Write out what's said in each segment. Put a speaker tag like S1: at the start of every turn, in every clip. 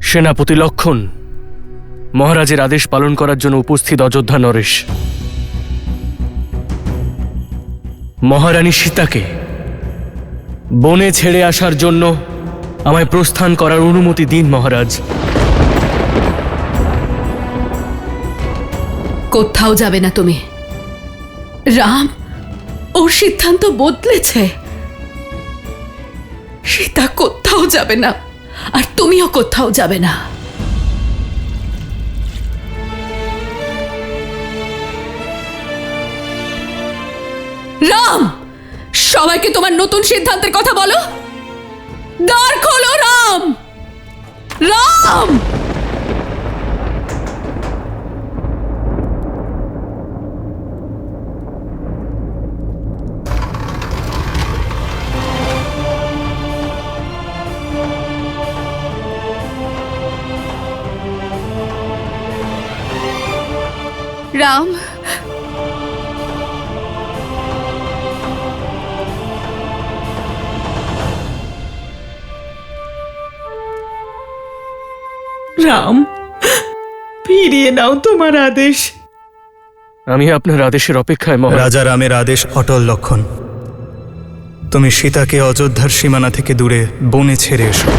S1: সেনাপতি লক্ষণ, মহারাজের আদেশ পালন করার জন্য উপস্থিত অযোধ্যা নরেশ। মহারানী সীতাকে বনে ছেড়ে আসার জন্য আমায় প্রস্থান করার অনুমতি দিন মহারাজ।
S2: কোথাও যাবে না তুমি। রাম ওর সিদ্ধান্ত বদলেছে। সীতা কোথাও যাবে না, আর তুমিও কোথাও যাবে না। রাম, সবাইকে তোমার নতুন সিদ্ধান্তের কথা বলো। দ্বার খোলো রাম। রাম, রাম,
S3: রাম, ফিরিয়ে নাও তোমার আদেশ।
S1: আমি আপনার আদেশের অপেক্ষায় মহারাজ।
S4: রাজা রামের আদেশ অটল লক্ষণ। তুমি সীতাকে অযোধ্যার সীমানা থেকে দূরে বনে ছেড়ে এসো।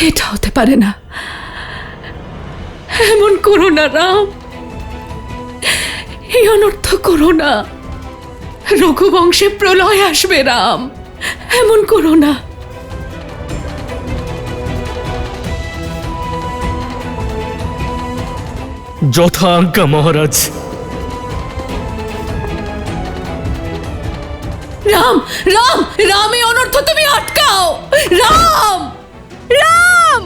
S2: এটা হতে পারে না। এমন করো না রাম, এই অনর্থ করো না। রঘুবংশে প্রলয় আসবে রাম, এমন করো না।
S1: যথা আজ্ঞা মহারাজ।
S2: রাম, রাম, রাম, এই অনর্থ তুমি আটকাও। রাম, রাম।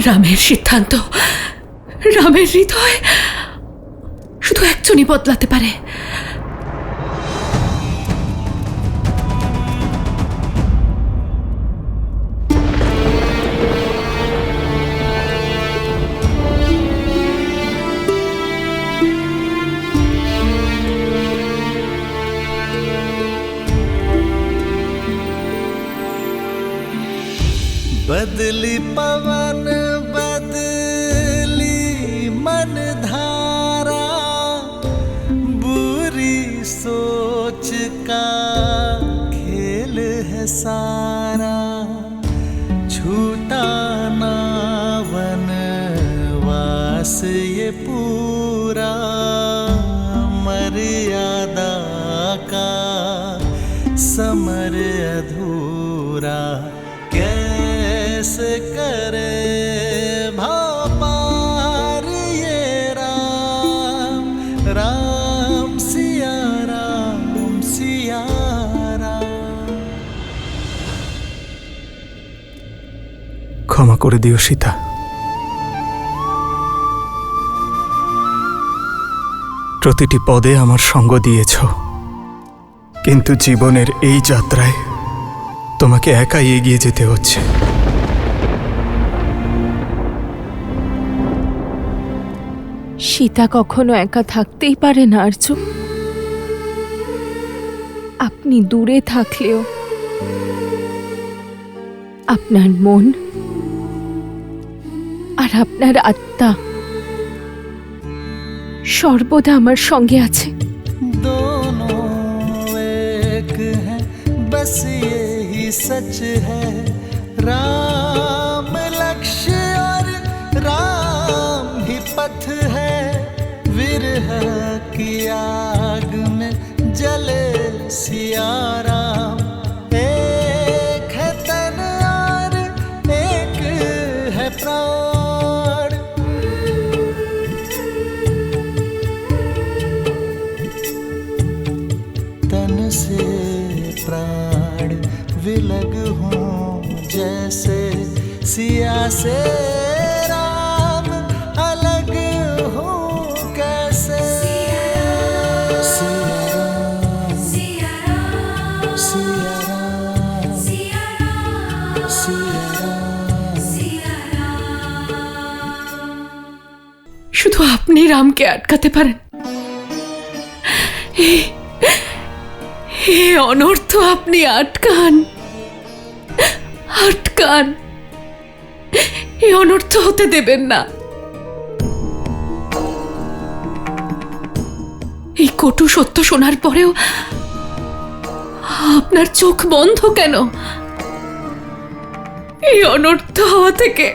S2: রামের সিদ্ধান্ত, রামের হৃদয় শুধু একজনই বদলাতে পারে।
S5: बदली पवन बदली मन धारा, बुरी सोच का खेल है सारा। छूटा ना वनवास ये पूरा, मर्यादा का समर अधूरा। कैसे करे भापार ये राम, राम सिया राम, सिया राम।
S4: ক্ষমা করে দিও সীতা। প্রতিটি পদে আমার সঙ্গ দিয়েছ, কিন্তু জীবনের এই যাত্রায় তোমাকে একাই এগিয়ে যেতে হচ্ছে।
S6: সীতা কখনো একা থাকতেই পারে না আর্য। আপনি দূরে থাকলেও আপনার মন আর আপনার আত্মা সর্বদা আমার সঙ্গে আছে।
S5: दोनों एक है, बस यही सच है। राम लक्ष्य और राम ही पथ है। विरह की आग में जले सिया राम। एक है तन और एक है प्राण। तन से प्राण विलग हों जैसे, सिया से राम अलग हो कैसे। सिया राम, सिया राम, सिया राम, सिया राम।
S2: আপনি রামকে আটকাতে পারেন। এ অনর্থ আপনি আটকান, আটকান। এ অনর্থ হতে দেবেন না। এই কটু সত্য শোনার পরেও আপনার চোখ বন্ধ কেন? এই অনর্থ হওয়া থেকে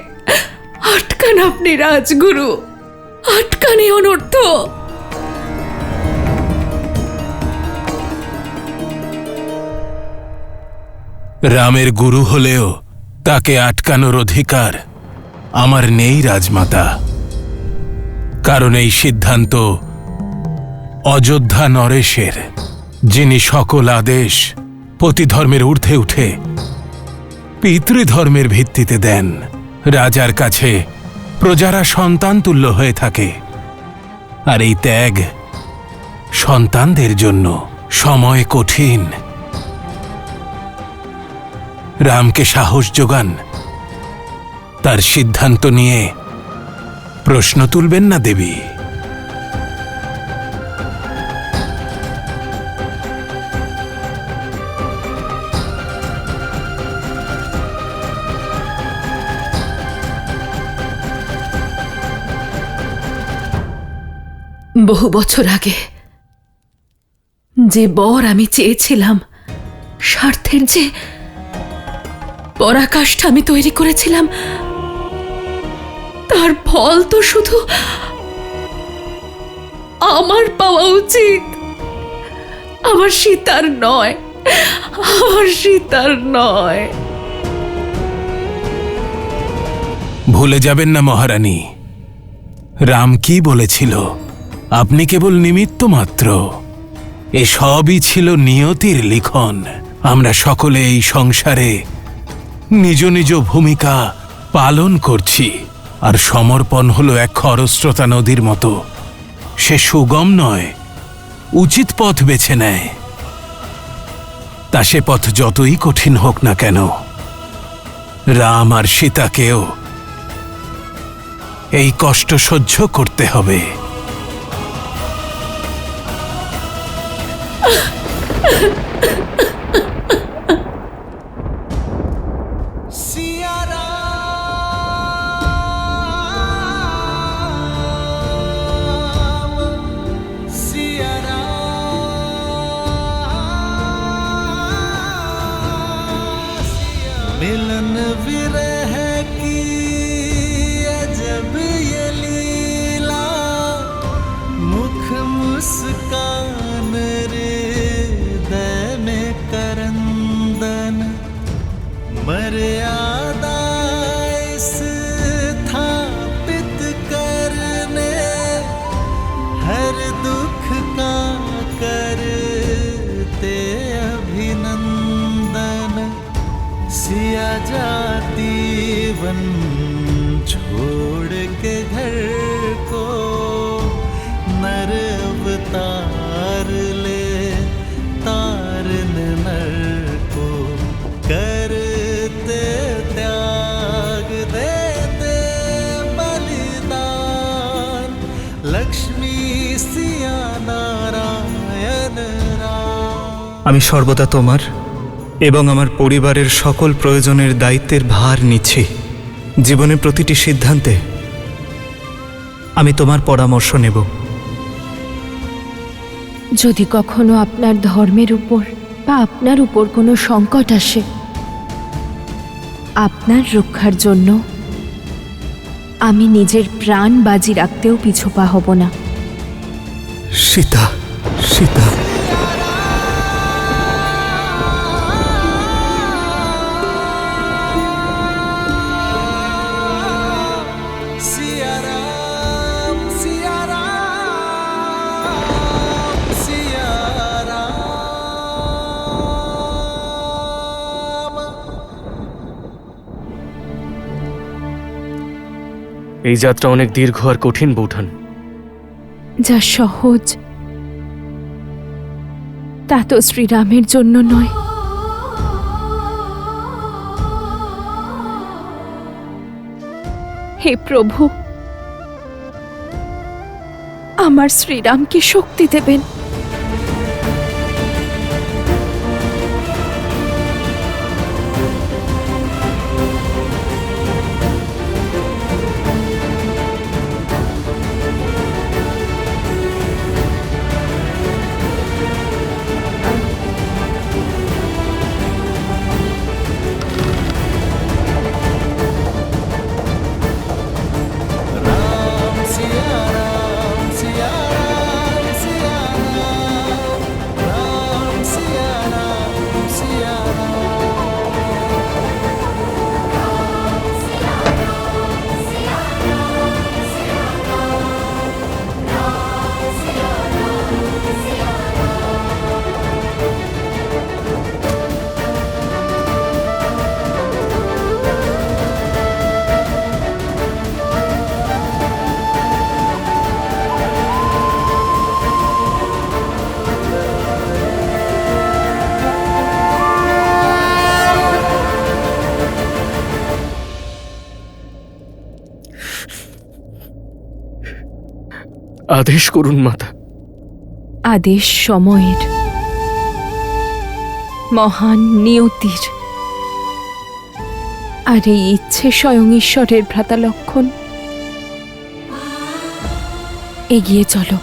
S2: আটকান আপনি রাজগুরু, আটকান এই অনর্থ।
S7: রামের গুরু হলেও তাকে আটকানোর অধিকার আমার নেই রাজমাতা, কারণ এই সিদ্ধান্ত অযোধ্যা নরেশের, যিনি সকল আদেশ পতিধর্মের ঊর্ধ্বে উঠে পিতৃধর্মের ভিত্তিতে দেন। রাজার কাছে প্রজারা সন্তান তুল্য হয়ে থাকে, আর এই ত্যাগ সন্তানদের জন্য সময় কঠিন। রামকে সাহস যোগান, তার সিদ্ধান্ত নিয়ে প্রশ্ন তুলবেন না দেবী।
S2: বহু বছর আগে যে বর আমি চেয়েছিলাম, স্বার্থের যে পরাকাষ্ঠা আমি তৈরি করেছিলাম, তার ফল তো শুধু আমার পাওয়া উচিত, আমার সীতার নয়, আমার সীতার নয়।
S7: ভুলে যাবেন না মহারানী, রাম কি বলেছিল? আপনি কেবল নিমিত্ত মাত্র। এ সবই ছিল নিয়তির লিখন। আমরা সকলে এই সংসারে নিজ নিজ ভূমিকা পালন করছি, আর সমর্পণ হলো এক খরস্রোতা নদীর মতো। সে সুগম নয়, উচিত পথ বেছে নেয়। তা সে পথ যতই কঠিন হোক না কেন, রাম আর সীতাকেও এই কষ্ট সহ্য করতে হবে।
S5: सिया राम, सिया राम, मिलन विरह की अजब ये लीला, मुख मुस्कान हृदय में करंदन, मर्यादा स्थापित करने, हर दुख का करते अभिनंदन, सिया जाती वन छोड़ के घर को, नर अवतार ले तारन नर को, करते त्याग देते बलिदान, लक्ष्मी सिया नारायण राम।
S4: আমি সর্বদা তোমার এবং আমার পরিবারের সকল প্রয়োজনের দায়িত্বের ভার নিচ্ছি। জীবনের প্রতিটি সিদ্ধান্তে আমি তোমার পরামর্শ নেব।
S6: যদি কখনো আপনার ধর্মের উপর বা আপনার উপর কোনো সংকট আসে, আপনার রক্ষার জন্য আমি নিজের প্রাণ বাজি রাখতেও পিছুপা হব না।
S4: সীতা, সীতা,
S5: सिया राम, सिया राम, सिया राम।
S1: এই যাত্রা অনেক দীর্ঘ আর কঠিন বৌঠান।
S6: যা সহজ তা তো শ্রীরামের জন্য নয়। হে প্রভু, আমার শ্রীরামকে শক্তি দেবেন।
S5: राम सिया राम सिया राम सिया राम राम सिया राम सिया
S1: আদেশ করুন মাতা।
S6: আদেশ সময়ের, মহান নিয়তির, আর এই ইচ্ছে স্বয়ং ঈশ্বরের ভ্রাতা লক্ষণ। এগিয়ে চলো,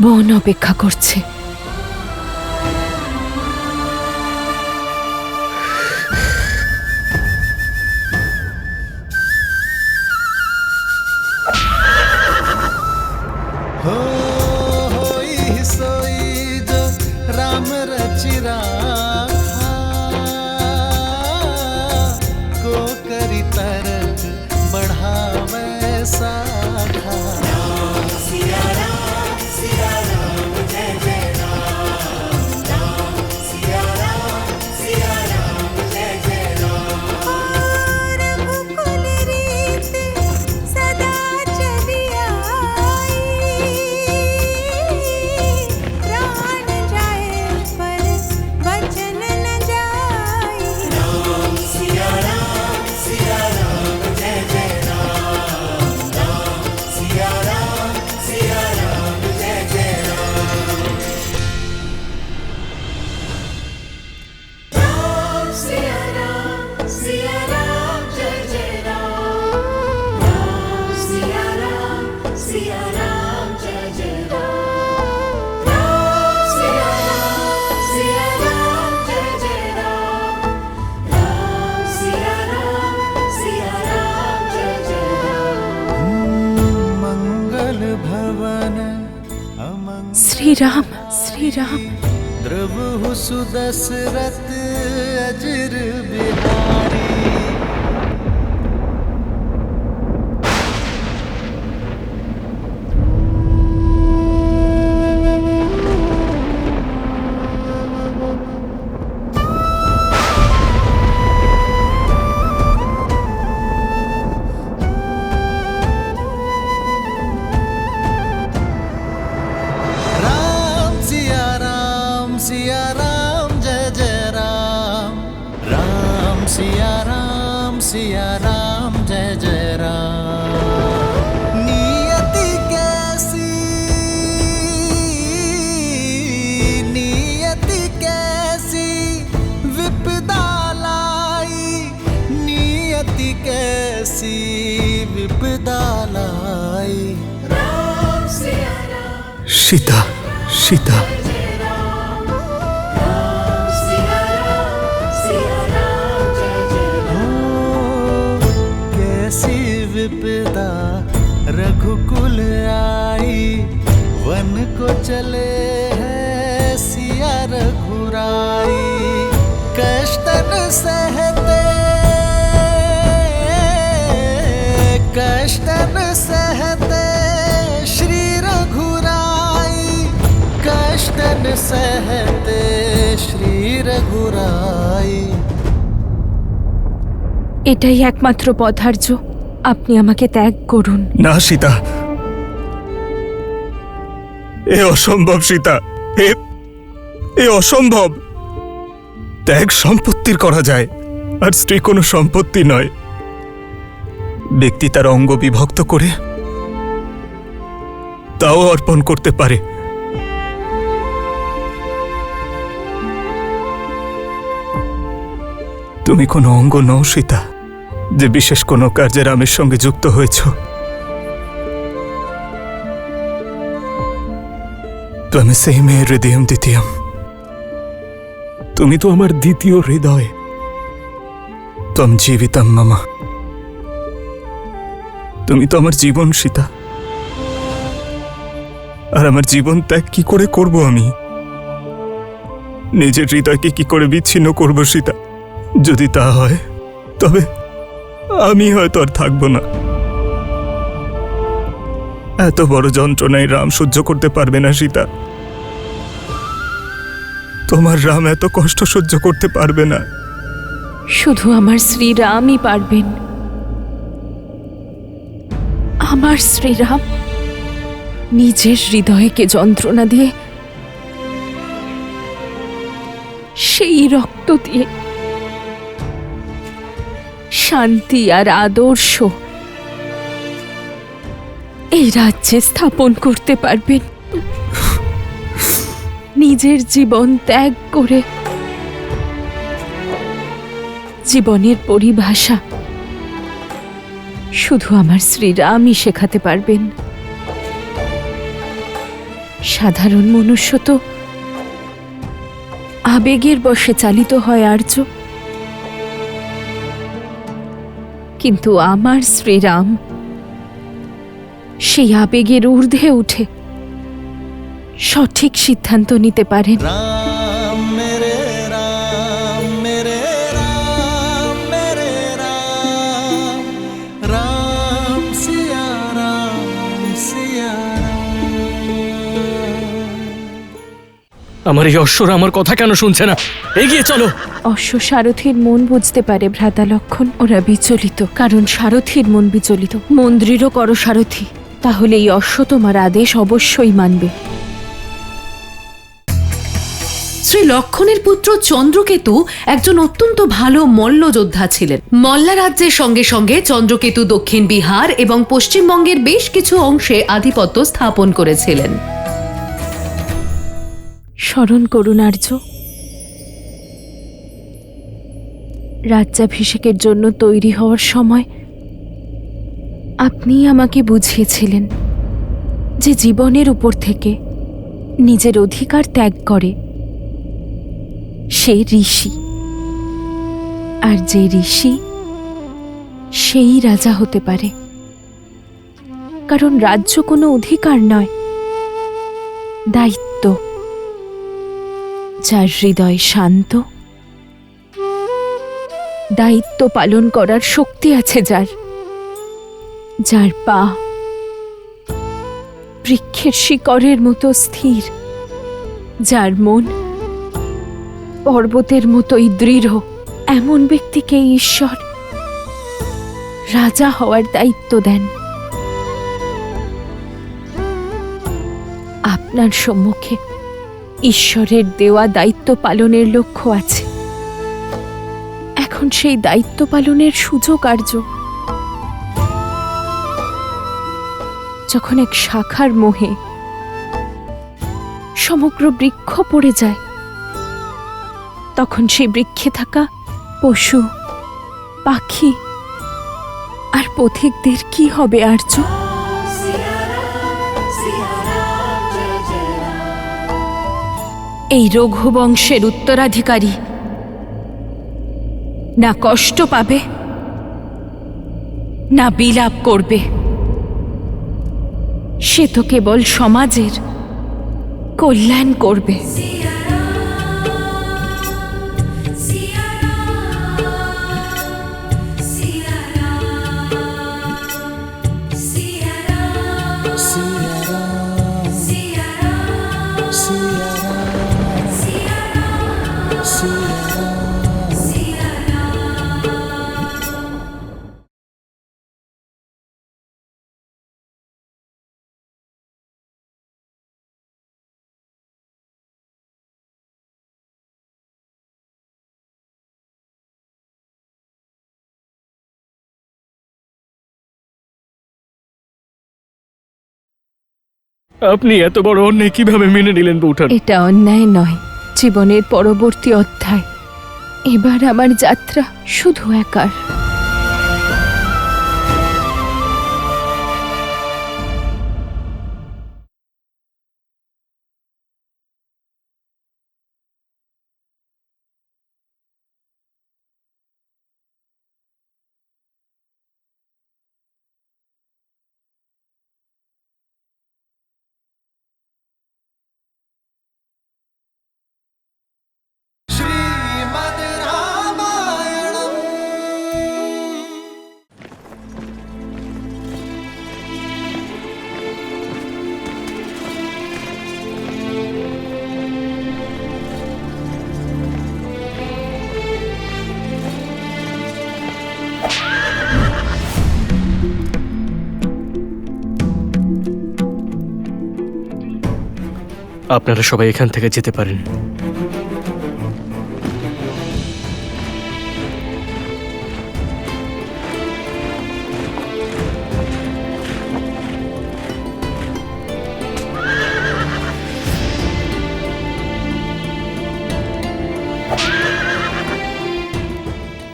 S6: বন অপেক্ষা করছে।
S5: होई सोई जो राम रचि राखा, को करी तरक बढ़ावे साखा। मंगल भवन अमंगल
S6: শ্রীরাম, শ্রীরাম।
S5: द्रवहु सुदशरथ अजर बिहारी। राम सिया राम जय जय राम। राम सिया राम जय जय राम। नियति कैसी विपदा लाई, नियति कैसी विपदा लाई।
S4: সীতা, সীতা,
S5: कैसी विपदा रघुकुल आई, वन को चले हैं सिया रघुराई। कष्टन सहते श्री रघुराई, कष्टन सहते श्री रघुराई।
S6: এটাই একমাত্র পথার্য, আপনি আমাকে ত্যাগ করুন।
S4: না সীতা, এ অসম্ভব সীতা, এ অসম্ভব। ত্যাগ সম্পত্তির করা যায়, আর স্ত্রী কোনো সম্পত্তি নয়। ব্যক্তি তার অঙ্গ বিভক্ত করে তাও অর্পণ করতে পারে। তুমি কোনো অঙ্গ নও সীতা, যে বিশেষ কোনো কার্যে রামের সঙ্গে যুক্ত হয়েছ। তুমি সেই মেয়ের হৃদয়ম দ্বিতীয়ম। তুমি তো আমার দ্বিতীয় হৃদয়। তম জীবিতম মামা। তুমি তো আমার জীবন সীতা। আর আমার জীবন ত্যাগ কি করে করব আমি? নিজের হৃদয়কে কি করে বিচ্ছিন্ন করব সীতা? যদি তা হয় তবে আমি হয়তো আর থাকব না। এত বড় যন্ত্রণায় রাম সহ্য করতে পারবে না সীতা। তোমার রাম এত কষ্ট সহ্য করতে পারবে না।
S6: শুধু আমার শ্রীরামই পারবেন। আমার শ্রীরাম নিজের হৃদয়কে যন্ত্রণা দিয়ে, সেই রক্ত দিয়ে শান্তি আর আদর্শ এই রাজ্যে স্থাপন করতে পারবেন। নিজের জীবন ত্যাগ করে জীবনের পরিভাষা শুধু আমার শ্রীরামই শেখাতে পারবেন। সাধারণ মনুষ্য তো আবেগের বশে চালিত হয় আর্য, কিন্তু আমার শ্রীরাম সেই আবেগের ঊর্ধ্বে উঠে সঠিক সিদ্ধান্ত নিতে পারেন।
S5: राम मेरे राम मेरे राम मेरे राम राम सिया
S1: আমার এই অশ্বরা আমার কথা কেন শুনছে না? এগিয়ে চলো।
S6: অশ্ব সারথীর মন বুঝতে পারে ভ্রাতা লক্ষণ। ওরা বিচলিত, কারণ সারথীর মন বিচলিত। মন দৃঢ় করো সারথী, তাহলে এই অশ্ব তোমার আদেশ অবশ্যই মানবে।
S2: শ্রী লক্ষণের পুত্র চন্দ্রকেতু একজন অত্যন্ত ভালো মল্লযোদ্ধা ছিলেন। মল্লা রাজ্যের সঙ্গে সঙ্গে চন্দ্রকেতু দক্ষিণ বিহার এবং পশ্চিমবঙ্গের বেশ কিছু অংশে আধিপত্য স্থাপন করেছিলেন।
S6: স্মরণ করুন আর্য, রাজ্যাভিষেকের জন্য তৈরি হওয়ার সময় আপনি আমাকে বুঝিয়েছিলেন যে জীবনের উপর থেকে নিজের অধিকার ত্যাগ করে সে ঋষি, আর যে ঋষি সেই রাজা হতে পারে। কারণ রাজ্য কোনো অধিকার নয়, দায়িত্ব। যার হৃদয় শান্ত, দায়িত্ব পালন করার শক্তি আছে যার, যার পা বৃক্ষের শিকড়ের মতো স্থির, যার মন পর্বতের মতোই দৃঢ়, এমন ব্যক্তিকে ঈশ্বর রাজা হওয়ার দায়িত্ব দেন। আপনার সম্মুখে ঈশ্বরের দেওয়া দায়িত্ব পালনের লক্ষ্য আছে। এখন সেই দায়িত্ব পালনের সুযোগ আর্য। যখন এক শাখার মোহে সমগ্র বৃক্ষ পড়ে যায়, তখন সেই বৃক্ষে থাকা পশু, পাখি আর পথিকদের কি হবে আর্য? এই রঘুবংশের উত্তরাধিকারী না কষ্ট পাবে, না বিলাপ করবে। সে তো কেবল সমাজের কল্যাণ করবে।
S1: আপনি এত বড় অন্যায় কিভাবে মেনে নিলেন বৌঠান?
S6: এটা অন্যায় নয়, জীবনের পরবর্তী অধ্যায়। এবার আমার যাত্রা শুধু একার।
S5: श्रीमद् रामायणम्।
S1: আপনারা সবাই এখান থেকে যেতে পারেন।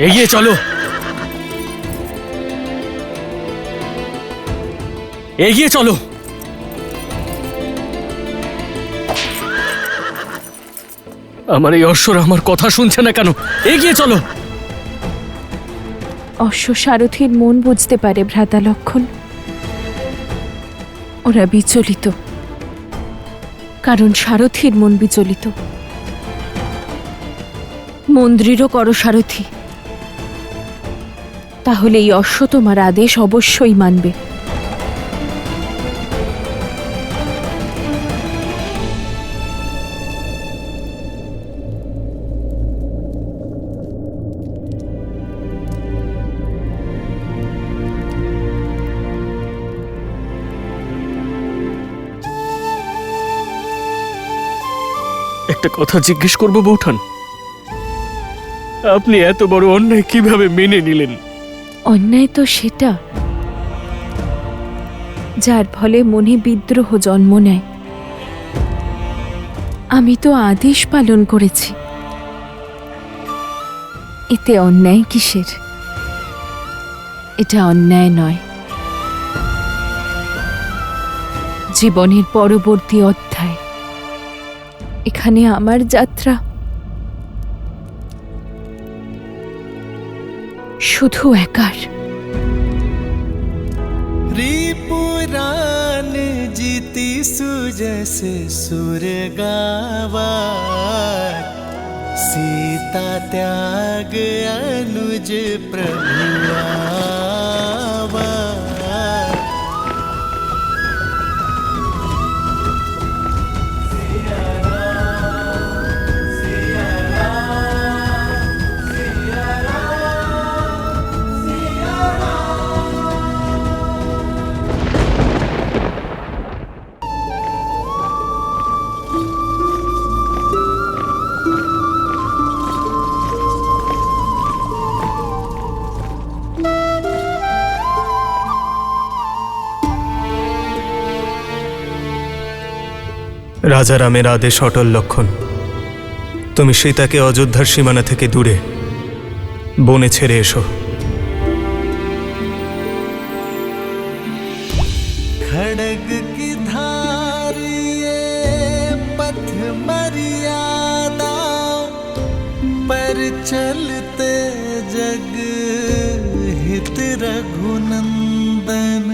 S1: এগিয়ে চলো, এগিয়ে চলো। আমার এই অশ্বর আমার কথা শুনছে না কেন? এগিয়ে চলো।
S6: অশ্ব সারথীর মন বুঝতে পারে ভ্রাতা লক্ষণ। ওরা বিচলিত, কারণ সারথীর মন বিচলিত। মন দৃঢ় করো সারথী, তাহলে এই অশ্ব তোমার আদেশ অবশ্যই মানবে।
S1: একটা কথা জিজ্ঞেস করবো বৌঠান, আপনি এত বড় অন্যায় কিভাবে মেনে নিলেন?
S6: অন্যায় তো সেটা যার ফলে মনে বিদ্রোহ জন্ম নেয়। আমি তো আদেশ পালন করেছি, এতে অন্যায় কিসের? এটা অন্যায় নয়। জীবনের পরবর্তী অধ্যায়, এখানে আমার যাত্রা শুধু একার।
S5: रिपुरान जीती सुजस सुर गावा, सीता त्याग अनुज प्रभु आवा।
S4: রাজা রামের আদেশ অটল লক্ষণ। তুমি সীতাকে অযোধ্যার সীমানা থেকে দূরে বনে ছেড়ে এসো।
S5: खड़ग की धार ये पथ मर्यादा, पर चलते जग हित रघुनंदन।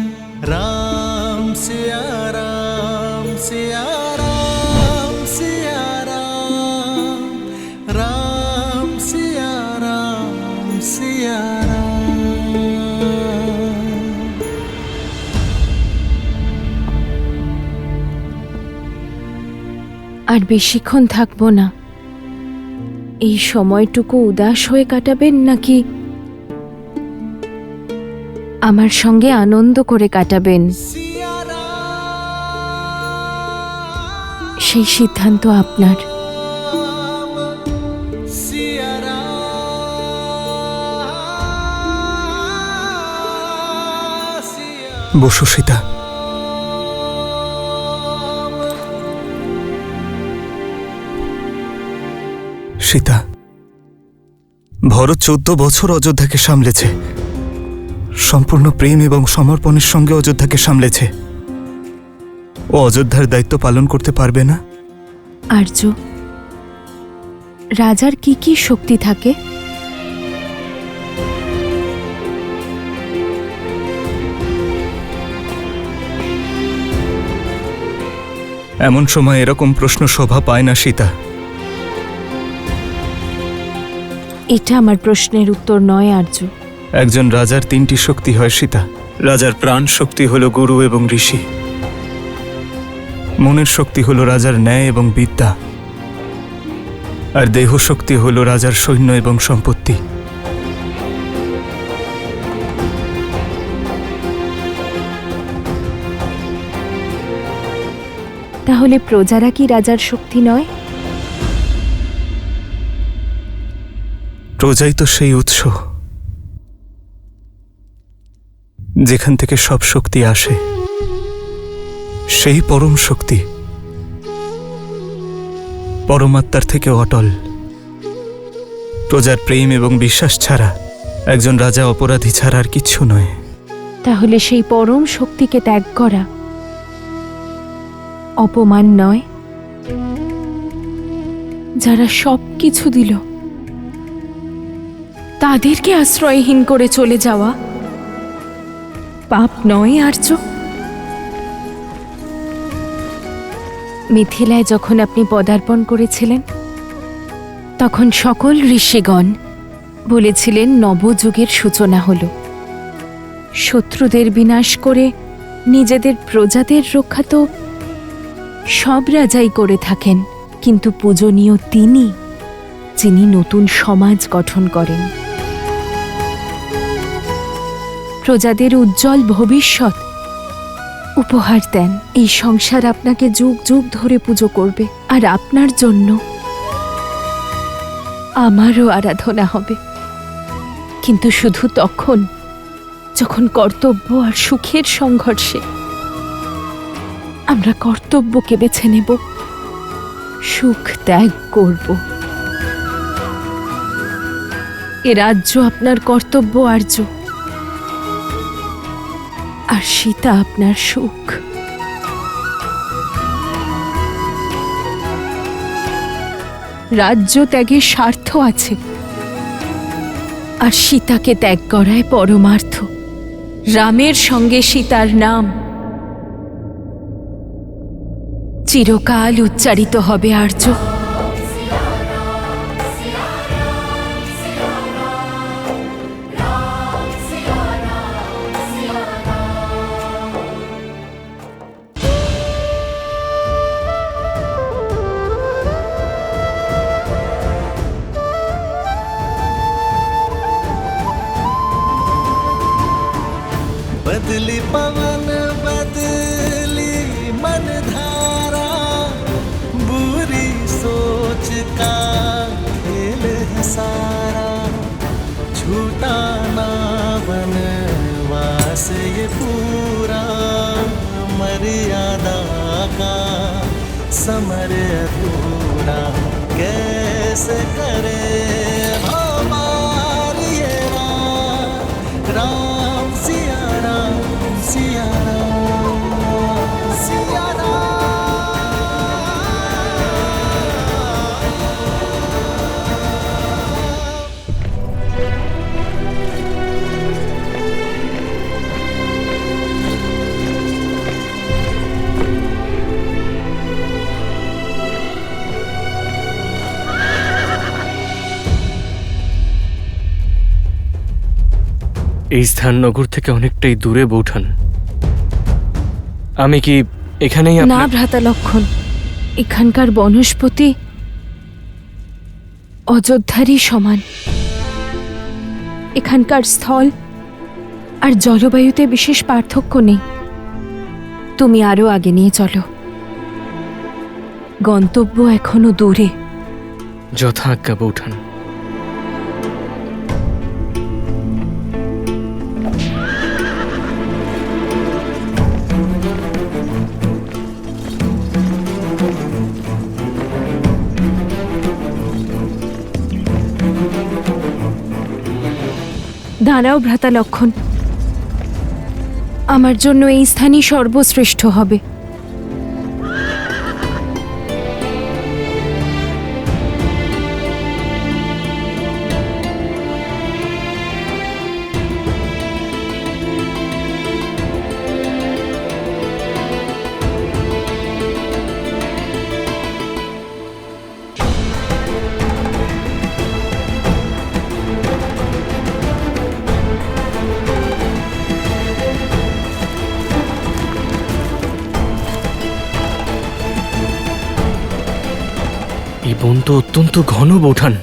S5: राम सिया राम सिया राम सिया राम, राम सिया राम सिया राम।
S6: আর বেশিক্ষণ থাকবো না। এই সময়টুকু উদাস হয়ে কাটাবেন নাকি আমার সঙ্গে আনন্দ করে কাটাবেন, সেই সিদ্ধান্ত আপনার।
S4: বসু সীতা। সীতা, ভরত 14 বছর অযোধ্যাকে সামলেছে, সম্পূর্ণ প্রেম এবং সমর্পণের সঙ্গে অযোধ্যাকে সামলেছে। ও অযোধ্যার দায়িত্ব পালন করতে পারবে না?
S6: আর্য, রাজার কি কি শক্তি থাকে?
S4: এমন সময় এরকম প্রশ্ন শোভা পায় না সীতা।
S6: এটা আমার প্রশ্নের উত্তর নয় আর্য।
S4: একজন রাজার 3টি শক্তি হয় সীতা। রাজার প্রাণ শক্তি হল গুরু এবং ঋষি, মনের শক্তি হল রাজার ন্যায় এবং বিদ্যা, আর দেহ শক্তি হল রাজার সৈন্য এবং সম্পত্তি।
S6: তাহলে প্রজারা কি রাজার শক্তি নয়?
S4: প্রজাই তো সেই উৎস যেখান থেকে সব শক্তি আসে, সেই পরম শক্তি, পরমাত্মার থেকে অটল। প্রজার প্রেম এবং বিশ্বাস ছাড়া একজন রাজা অপরাধী ছাড়া আর কিচ্ছু নয়।
S6: তাহলে সেই পরম শক্তিকে ত্যাগ করা অপমান নয়? যারা সব কিছু দিল তাদেরকে আশ্রয়হীন করে চলে যাওয়া পাপ নয় আর্য? মিথিলায় যখন আপনি পদার্পণ করেছিলেন তখন সকল ঋষিগণ বলেছিলেন নবযুগের সূচনা হল। শত্রুদের বিনাশ করে নিজেদের প্রজাদের রক্ষা তো সব রাজাই করে থাকেন, কিন্তু পূজনীয় তিনি যিনি নতুন সমাজ গঠন করেন, প্রজাদের উজ্জ্বল ভবিষ্যৎ উপহার দেন। এই সংসার আপনাকে যুগ যুগ ধরে পুজো করবে, আর আপনার জন্য আমারও আরাধনা হবে, কিন্তু শুধু তখন যখন কর্তব্য আর সুখের সংঘর্ষে আমরা কর্তব্যকে বেছে নেব, সুখ ত্যাগ করব। এ রাজ্য আপনার কর্তব্য আর্য, আর সীতা আপনার সুখ। রাজ্য ত্যাগের স্বার্থ আছে, আর সীতাকে ত্যাগ করায় পরমার্থ। রামের সঙ্গে সীতার নাম চিরকাল উচ্চারিত হবে আর্য।
S5: बदली पवन बदली मन धारा, बुरी सोच का खेल है सारा, छूटा ना वनवास ये पूरा, मर्यादा का समर अधूरा, कैसे करे हमार ये राम सिया राम सिया राम सिया राम।
S1: এই স্থান নগর থেকে অনেকটাই দূরে বৌঠান। আমি কি এখানেই
S6: না
S1: আপনার-
S6: ভ্রাতা লক্ষণ, এখানকার বনস্পতি অযোধ্যারই সমান। এখানকার স্থল আর জলবায়ুতে বিশেষ পার্থক্য নেই। তুমি আরো আগে নিয়ে চলো, গন্তব্য এখনো দূরে।
S1: যথাজ্ঞা বৌঠান।
S6: দাঁড়াও ভ্রাতা লক্ষণ, আমার জন্য এই স্থানই সর্বশ্রেষ্ঠ হবে।
S1: এই বন তো অত্যন্ত ঘন বৌঠান,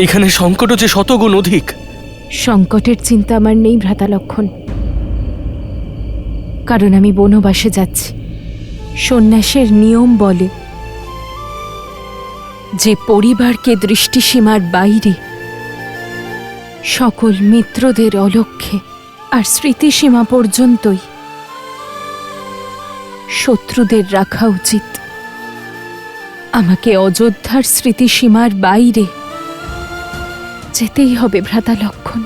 S1: এখানে সংকটও যে শতগুণ অধিক।
S6: সংকটের চিন্তা আমার নেই ভ্রাতা লক্ষণ, কারণ আমি বনবাসে যাচ্ছি। সন্ন্যাসের নিয়ম বলে যে পরিবারকে দৃষ্টিসীমার বাইরে, সকল মিত্রদের অলক্ষ্যে আর স্মৃতিসীমা পর্যন্তই শত্রুদের রাখা উচিত। আমাকে অযোধ্যার স্মৃতিসীমার বাইরে যেতেই হবে ভ্রাতা লক্ষণ,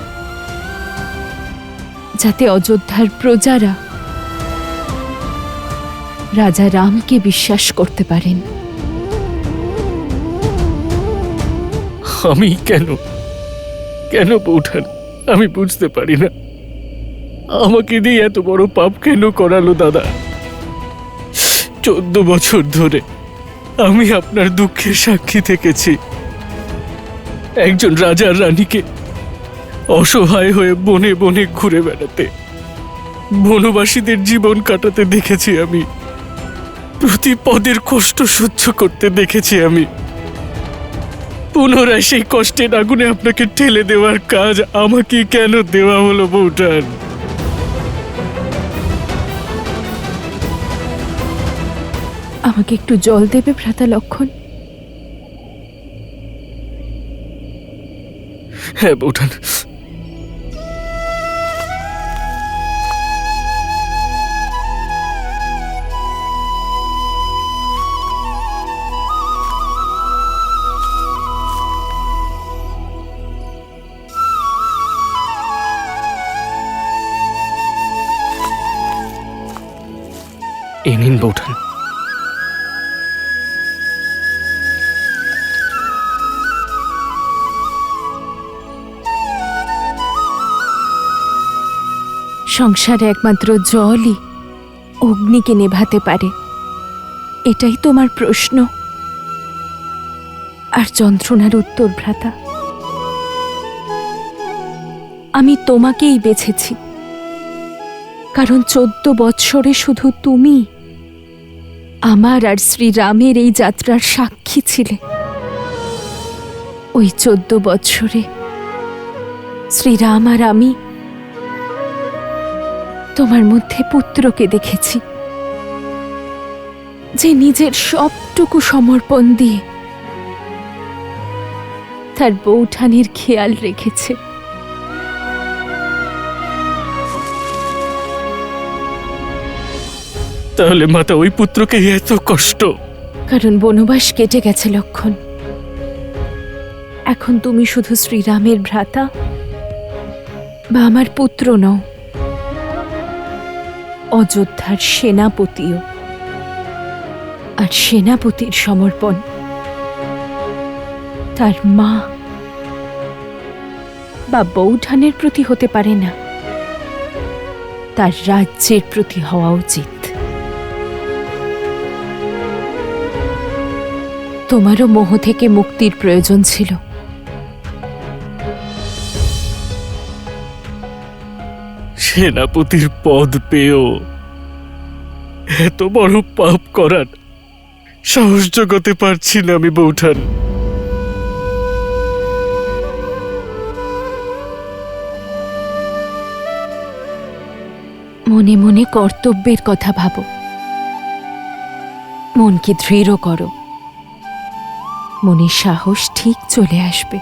S6: যাতে অযোধ্যার প্রজারা রাজা রামকে বিশ্বাস করতে পারেন।
S1: আমি কেন কেন বৌঠান, আমি বুঝতে পারি না আমাকে দিয়ে এত বড় পাপ কেন করালো দাদা। 14 বছর ধরে আমি আপনার দুঃখের সাক্ষী থেকেছি। একজন রাজার রানীকে অসহায় হয়ে বনে বনে ঘুরে বেড়াতে, বনবাসীদের জীবন কাটাতে দেখেছি আমি, প্রতি পদের কষ্ট সহ্য করতে দেখেছি আমি। পুনরায় সেই কষ্টের আগুনে আপনাকে ঠেলে দেওয়ার কাজ আমাকে কেন দেওয়া হলো বৌঠান?
S6: আমাকে একটু জল দেবে ভ্রাতা লক্ষণ?
S1: হ্যাঁ বৌঠান। এই নিন বৌঠান।
S6: সংসারে একমাত্র জলই অগ্নিকে নেভাতে পারে, এটাই তোমার প্রশ্ন আর যন্ত্রণার উত্তর ভ্রাতা। আমি তোমাকেই বেছেছি, কারণ 14 বৎসরে শুধু তুমি আমার আর শ্রীরামের এই যাত্রার সাক্ষী ছিলে। ওই 14 বৎসরে শ্রীরাম আর আমি তোমার মধ্যে পুত্রকে দেখেছি, যে নিজের সবটুকু সমর্পণ দিয়ে তার বৌঠানের খেয়াল রেখেছে।
S1: তাহলে মাতা ওই পুত্রকে এত কষ্ট?
S6: কারণ বনবাস কেটে গেছে লক্ষণ। এখন তুমি শুধু শ্রীরামের ভ্রাতা বা আমার পুত্র নও, অযোধ্যার সেনাপতিও। আর সেনাপতির সমর্পণ তার মা বা বৌঠানের প্রতি হতে পারে না, তার রাজ্যের প্রতি হওয়া উচিত। তোমারও মোহ থেকে মুক্তির প্রয়োজন ছিল।
S1: সেনাপতির পদ পেয়েও এত বড় পাপ করার সাহস জোগাতে পারছি না আমি বৌঠান।
S6: মনে মনে কর্তব্যের কথা ভাবো, মনকে দৃঢ় করো, মনে সাহস ঠিক চলে আসবে।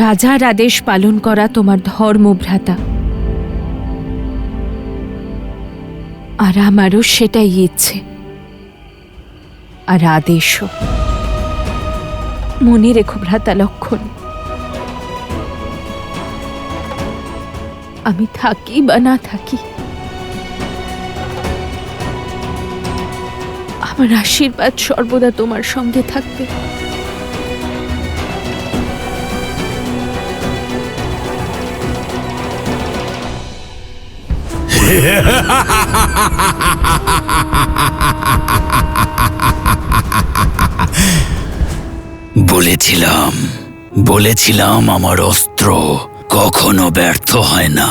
S6: রাজার আদেশ পালন করা তোমার ধর্ম ভ্রাতা, আর আমারও সেটাই ইচ্ছে আর আদেশও। মনে রেখো ভ্রাতা লক্ষণ, আমি থাকি বা না থাকি, আমার আশীর্বাদ সর্বদা তোমার সঙ্গে থাকবে।
S8: বলেছিলাম আমার অস্ত্র কখনো ব্যর্থ হয় না।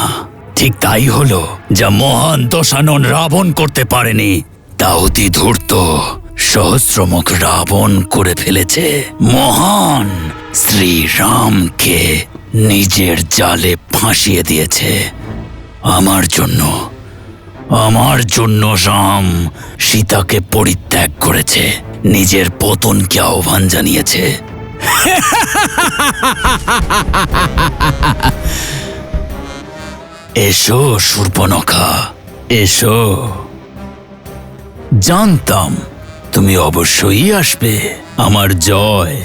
S8: ঠিক তাই হলো, যা মহান দশানন রাবণ করতে পারেনি তা অতি ধূর্ত সহস্রমুখ রাবণ করে ফেলেছে। মহান শ্রীরামকে নিজের জালে ফাঁসিয়ে দিয়েছে। আমার জন্য রাম সীতাকে পরিত্যাগ করেছে, নিজের পতনকে আহ্বান জানিয়েছে। এসো শূর্পণখা, এসো। জানতাম তুমি অবশ্যই আসবে, আমার জয়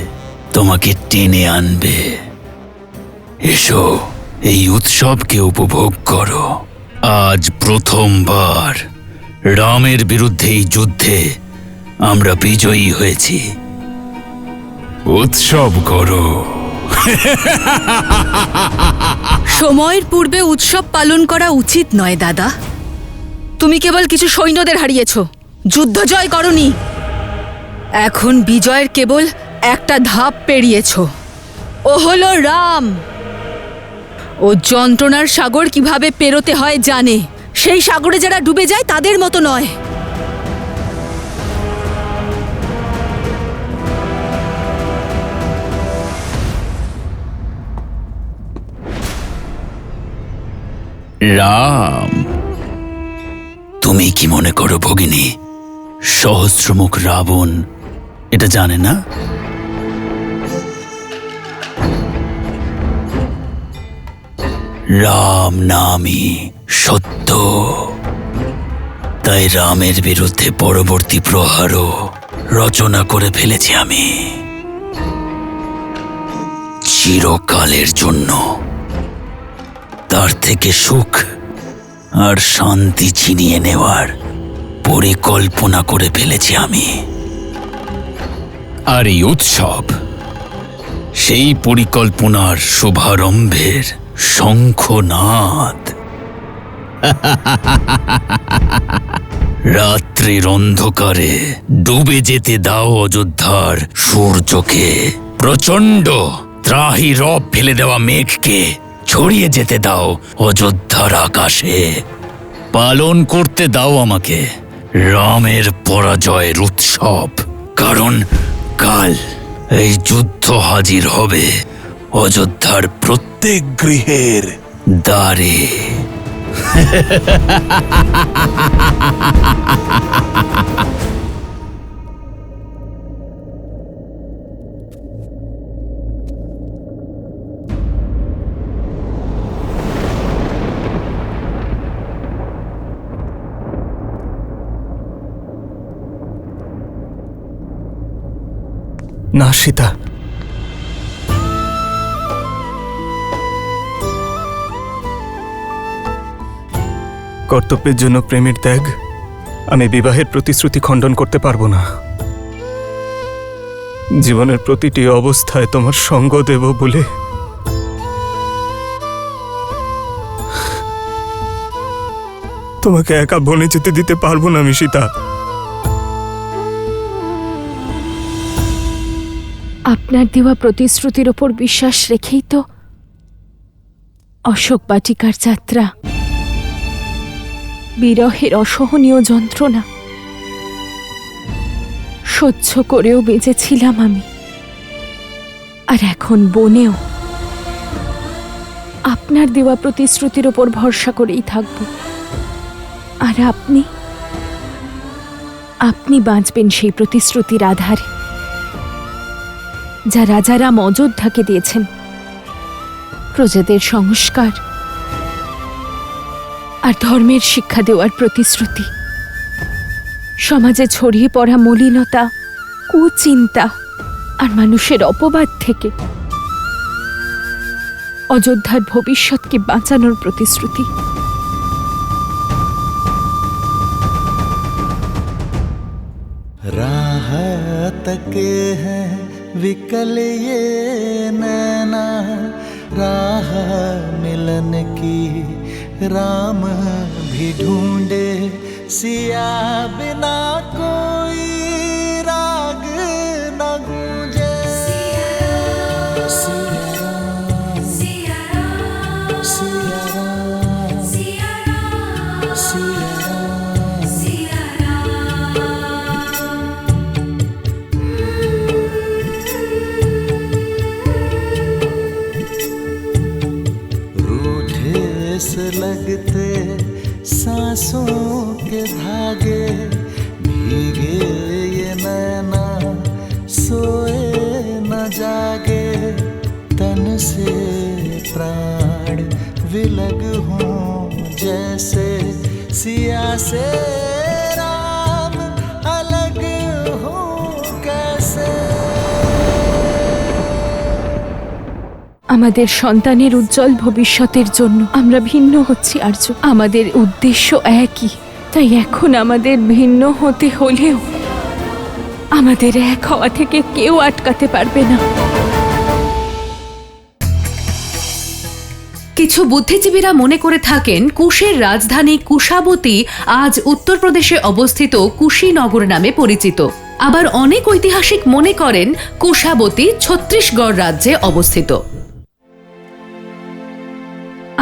S8: তোমাকে টেনে আনবে। এসো, এই উৎসবকে উপভোগ করো। আজ প্রথমবার রামের বিরুদ্ধে এই যুদ্ধে আমরা বিজয়ী হয়েছি। উৎসব করো।
S9: সময়ের পূর্বে উৎসব পালন করা উচিত নয় দাদা। তুমি কেবল কিছু সৈন্যদের হারিয়েছ, যুদ্ধ জয় করনি। এখন বিজয়ের কেবল একটা ধাপ পেরিয়েছ, ও হলো রাম। ও যন্ত্রণার সাগর কিভাবে পেরোতে হয় জানে। সেই সাগরে যারা ডুবে যায় তাদের মতো নয়।
S8: রাম, তুমি কি মনে করো ভগিনী সহস্রমুখ রাবণ এটা জানে না? রাম নামই সত্য। তাই রামের বিরুদ্ধে পরবর্তী প্রহারও রচনা করে ফেলেছি আমি, চিরকালের জন্য। তার থেকে সুখ আর শান্তি ছিনিয়ে নেওয়ার পরিকল্পনা করে ফেলেছি আমি। আর এই উৎসব সেই পরিকল্পনার শুভারম্ভের শঙ্খনাদ। রাত্রির অন্ধকারে ডুবে যেতে দাও অযোধ্যার সূর্যকে। প্রচণ্ড ত্রাহি রব ফেলে দেওয়া মেঘকে ছড়িয়ে যেতে দাও অযোধ্যার আকাশে। পালন করতে দাও আমাকে রামের পরাজয়ের উৎসব। কারণ কাল এই যুদ্ধ হাজির হবে অযোধ্যার প্রত্যেক গৃহের দ্বারে।
S4: না সীতা, কর্তব্যের জন্য প্রেমের ত্যাগ, আমি বিবাহের প্রতিশ্রুতি খণ্ডন করতে পারবো না। জীবনের প্রতিটি অবস্থায় তোমার সঙ্গ দেব বলে তোমাকে একা বনে যেতে দিতে পারবো না আমি সীতা।
S6: আপনার দেওয়া প্রতিশ্রুতির ওপর বিশ্বাস রেখেই তো অশোক বাটিকার যাত্রা, বিরহের অসহনীয় যন্ত্রণা সহ্য করেও বেঁচেছিলাম আমি। আর এখন বনেও আপনার দেওয়া প্রতিশ্রুতির ওপর ভরসা করেই থাকব। আর আপনি বাঁচবেন সেই প্রতিশ্রুতির আধারে, যা রাজারাম অযোধ্যাকে দিয়েছেন। প্রজাদের সংস্কার আর ধর্মের শিক্ষা দেওয়ার প্রতিশ্রুতি। সমাজে ছড়িয়ে পড়া মলিনতা, কুচিন্তা আর মানুষের অপবাদ থেকে অযোধ্যার ভবিষ্যৎকে বাঁচানোর প্রতিশ্রুতি।
S5: राह तके हैं विकल ये नैना, राह मिलन की राम भी ढूंढे, सिया बिना कोई राग न गूंजे। सिया राम, सिया राम, सिया राम, सिया राम, सिया राम, सिया रूठे से लगते सांसों के धागे, भीगे ये नैना सोए न जागे, तन से प्राण विलग हों जैसे, सिया से राम अलग हो कैसे।
S6: আমাদের সন্তানের উজ্জ্বল ভবিষ্যতের জন্য আমরা ভিন্ন হচ্ছি আর্য। আমাদের উদ্দেশ্য একই, তাই এখন আমাদের ভিন্ন হতে হলেও আমাদের এক হওয়া থেকে কেউ আটকাতে পারবে না।
S2: কিছু বুদ্ধিজীবীরা মনে করে থাকেন কুশের রাজধানী কুশাবতী আজ উত্তরপ্রদেশে অবস্থিত কুশীনগর নামে পরিচিত। আবার অনেক ঐতিহাসিক মনে করেন কুশাবতী ছত্তিশগড় রাজ্যে অবস্থিত।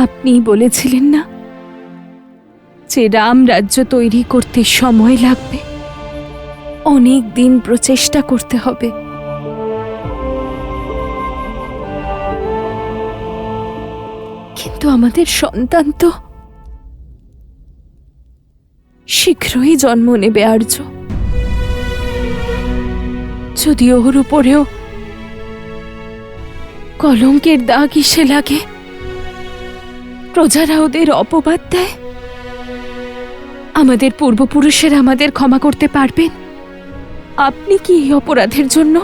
S6: আপনি বলেছিলেন না যে রাম রাজ্য তৈরি করতে সময় লাগবে, অনেক দিন প্রচেষ্টা করতে হবে। কিন্তু আমাদের সন্তান তো শীঘ্রই জন্ম নেবে আর্য। যদি ওর উপরেও কলঙ্কের দাগ এসে লাগে, প্রজারা ওদের অপবাদ দেয়, আমাদের পূর্বপুরুষেরা আমাদের ক্ষমা করতে পারবেন? আপনি কি এই অপরাধের জন্য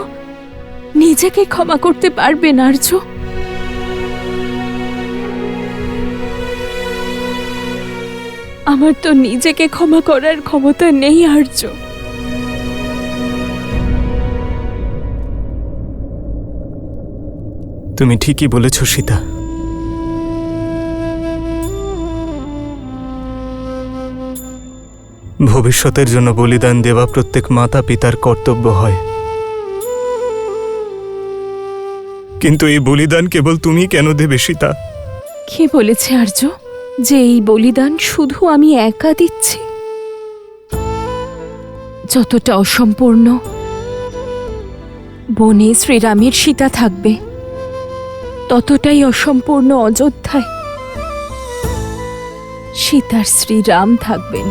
S6: নিজেকে ক্ষমা করতে পারবেন আর্য? আমার তো নিজেকে ক্ষমা করার ক্ষমতা নেই আর্য।
S4: তুমি ঠিকই বলেছ সীতা। ভবিষ্যতের জন্য বলিদান দেওয়া প্রত্যেক মাতা পিতার কর্তব্য হয়, কিন্তু এই বলিদান কেবল তুমি কেন দেবে সীতা?
S6: কে বলেছে আর্য যে এই বলিদান শুধু আমি একা দিচ্ছি? যতটা অসম্পূর্ণ বনে শ্রীরামের সীতা থাকবে, ততটাই অসম্পূর্ণ অযোধ্যায় সীতার শ্রীরাম থাকবেন।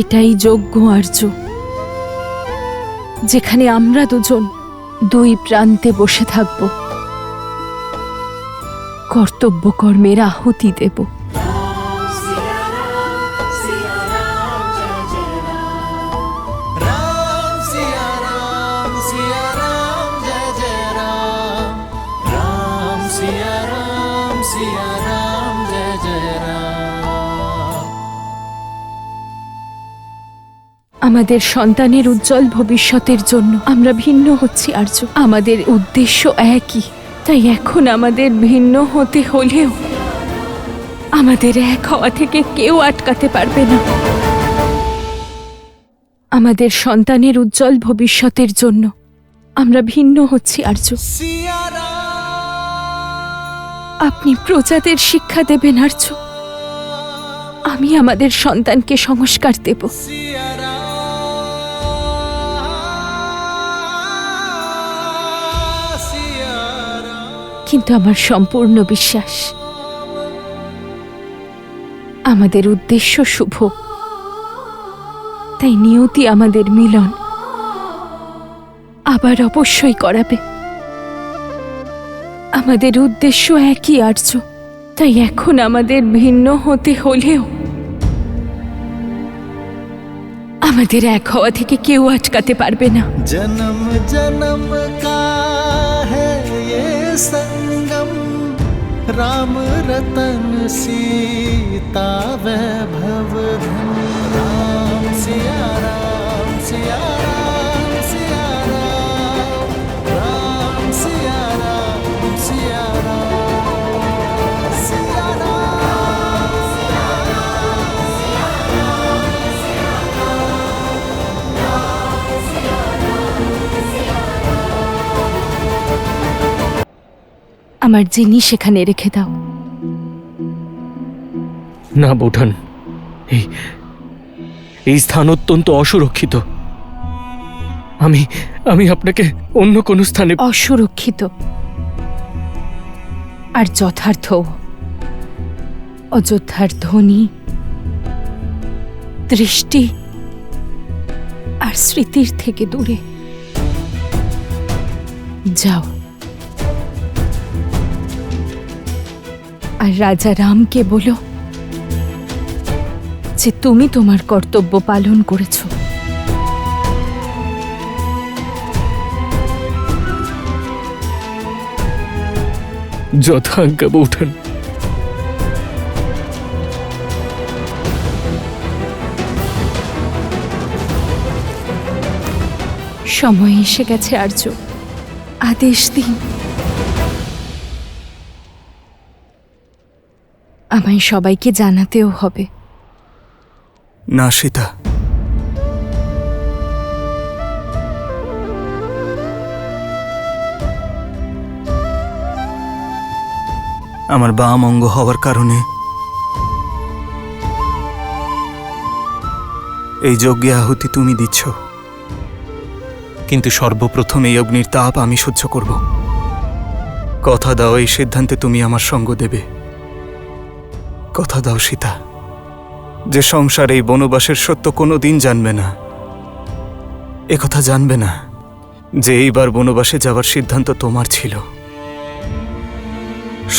S6: এটাই যজ্ঞ আর্য, যেখানে আমরা দুজন দুই প্রান্তে বসে থাকব, কর্তব্য কর্মের আহুতি দেব।
S5: राम सिया राम, सिया राम जय जय राम, राम सिया राम, सिया राम जय जय राम।
S6: আমাদের সন্তানের উজ্জ্বল ভবিষ্যতের জন্য আমরা ভিন্ন হচ্ছি আর্য। আমাদের উদ্দেশ্য একই, তাই এখন আমাদের ভিন্ন হতে হলেও আমাদের এক হওয়া থেকে কেউ আটকাতে পারবে না। আমাদের সন্তানের উজ্জ্বল ভবিষ্যতের জন্য আমরা ভিন্ন হচ্ছি আর্য।
S5: सिया राम,
S6: আপনি প্রজাদের শিক্ষা দেবেন আর্য, আমি আমাদের সন্তানকে সংস্কার দেব।
S5: सिया राम, सिया राम।
S6: কিন্তু আমার সম্পূর্ণ বিশ্বাস আমাদের উদ্দেশ্য শুভ, তাই নিয়তি আমাদের মিলন আবার অবশ্যই করাবে। আমাদের উদ্দেশ্য একই আর্য, তাই এখন আমাদের ভিন্ন হতে হলেও আমাদের এক হওয়া থেকে কেউ আটকাতে পারবে না।
S5: जन्म जन्म का है ये संग, राम रतन सीता वैभव धन राम सिया राम सिया राम सिया राम राम सिया राम सिया राम सिया
S6: আমার জিনিস সেখানে রেখে দাও।
S1: না বৌঠান, এই স্থান অত্যন্ত অসুরক্ষিত। আমি আপনাকে অন্য কোনো স্থানে।
S6: অসুরক্ষিত আর যথার্থ। অযোধ্যার ধ্বনি, দৃষ্টি আর স্মৃতির থেকে দূরে যাও। আর রাজা রামকে বলো যে তুমি তোমার কর্তব্য পালন করেছ।
S1: যথাজ্ঞা বৌঠান।
S6: সময় এসে গেছে আর্য, আদেশ দিন। আমায় সবাইকে জানাতেও হবে।
S4: না সীতা, আমার বাম অঙ্গ হওয়ার কারণে এই যজ্ঞে আহুতি তুমি দিচ্ছ, কিন্তু সর্বপ্রথম এই অগ্নির তাপ আমি সহ্য করব। কথা দাও এই সিদ্ধান্তে তুমি আমার সঙ্গ দেবে। কথা দাও সীতা, যে সংসার এই বনবাসের সত্য কোনো দিন জানবে না। একথা জানবে না যে এইবার বনবাসে যাওয়ার সিদ্ধান্ত তোমার ছিল।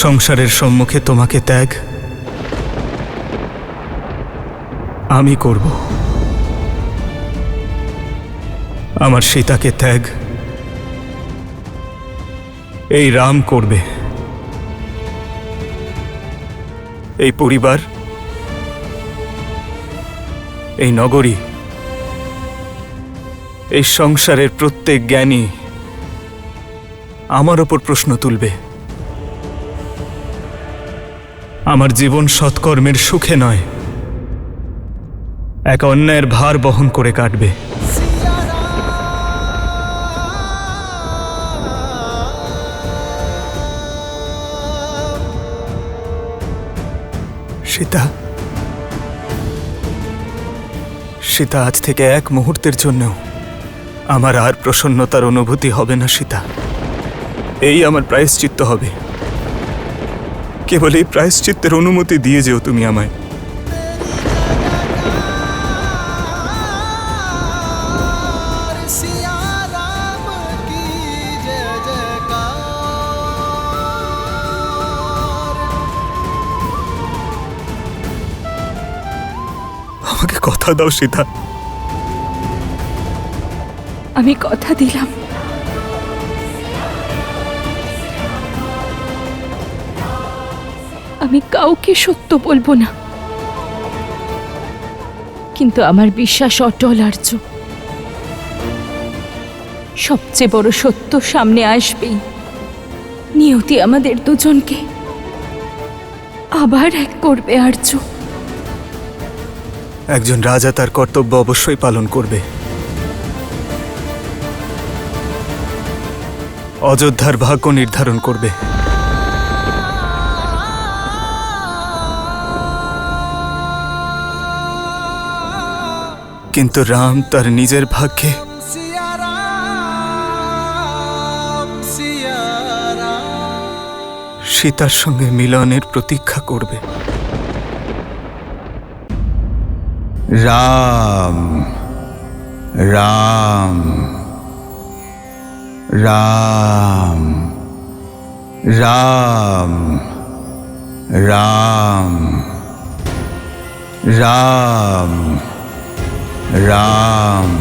S4: সংসারের সম্মুখে তোমাকে ত্যাগ আমি করব। আমার সীতাকে ত্যাগ এই রাম করবে। এই পরিবার, এই নগরী, এই সংসারের প্রত্যেক জ্ঞানী আমার ওপর প্রশ্ন তুলবে। আমার জীবন সৎকর্মের সুখে নয়, এক অন্যায়ের ভার বহন করে কাটবে। সীতা, সীতা, আজ থেকে এক মুহূর্তের জন্যও আমার আর প্রসন্নতার অনুভূতি হবে না সীতা। এই আমার প্রায়শ্চিত্ত হবে। কেবল এই প্রায়শ্চিত্তের অনুমতি দিয়ে যেও তুমি আমায়।
S5: सिया राम की जय जयकार।
S4: আমাকে কথা দাও সীতা।
S6: আমি কথা দিলাম, আমি কাউকে সত্য বলবো না, কিন্তু আমার বিশ্বাস অটল আর্য। সবচেয়ে বড় সত্য সামনে আসবেই। নিয়তি আমাদের দুজনকে আবার এক করবে আর্য।
S4: একজন রাজা তার কর্তব্য অবশ্যই পালন করবে। অযোধ্যার ভাগ্য নির্ধারণ করবে। কিন্তু রাম তার নিজের ভাগ্যে
S5: सिया राम सिया राम।
S4: সীতার সঙ্গে মিলনের প্রতীক্ষা করবে।
S8: রাম রাম রাম রাম রাম রাম রাম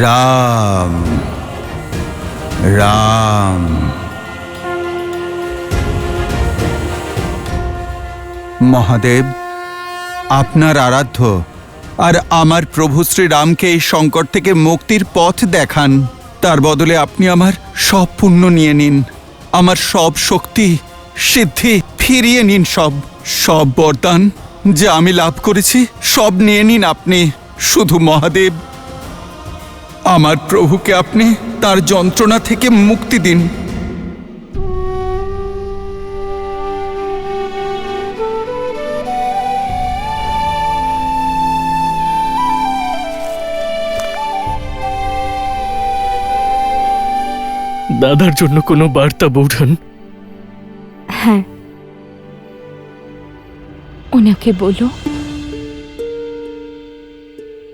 S8: রাম রাম
S10: মহাদেব, আপনার আরাধ্য আর আমার প্রভু শ্রীরামকে এই সংকট থেকে মুক্তির পথ দেখান। তার বদলে আপনি আমার সব পুণ্য নিয়ে নিন, আমার সব শক্তি সিদ্ধি ফিরিয়ে নিন, সব বরদান যা আমি লাভ করেছি সব নিয়ে নিন আপনি। শুধু মহাদেব, আমার প্রভুকে আপনি তার যন্ত্রণা থেকে মুক্তি দিন।
S1: দাদার জন্য কোনো বার্তা বৌঠান?
S6: হ্যাঁ, ওনাকে বলো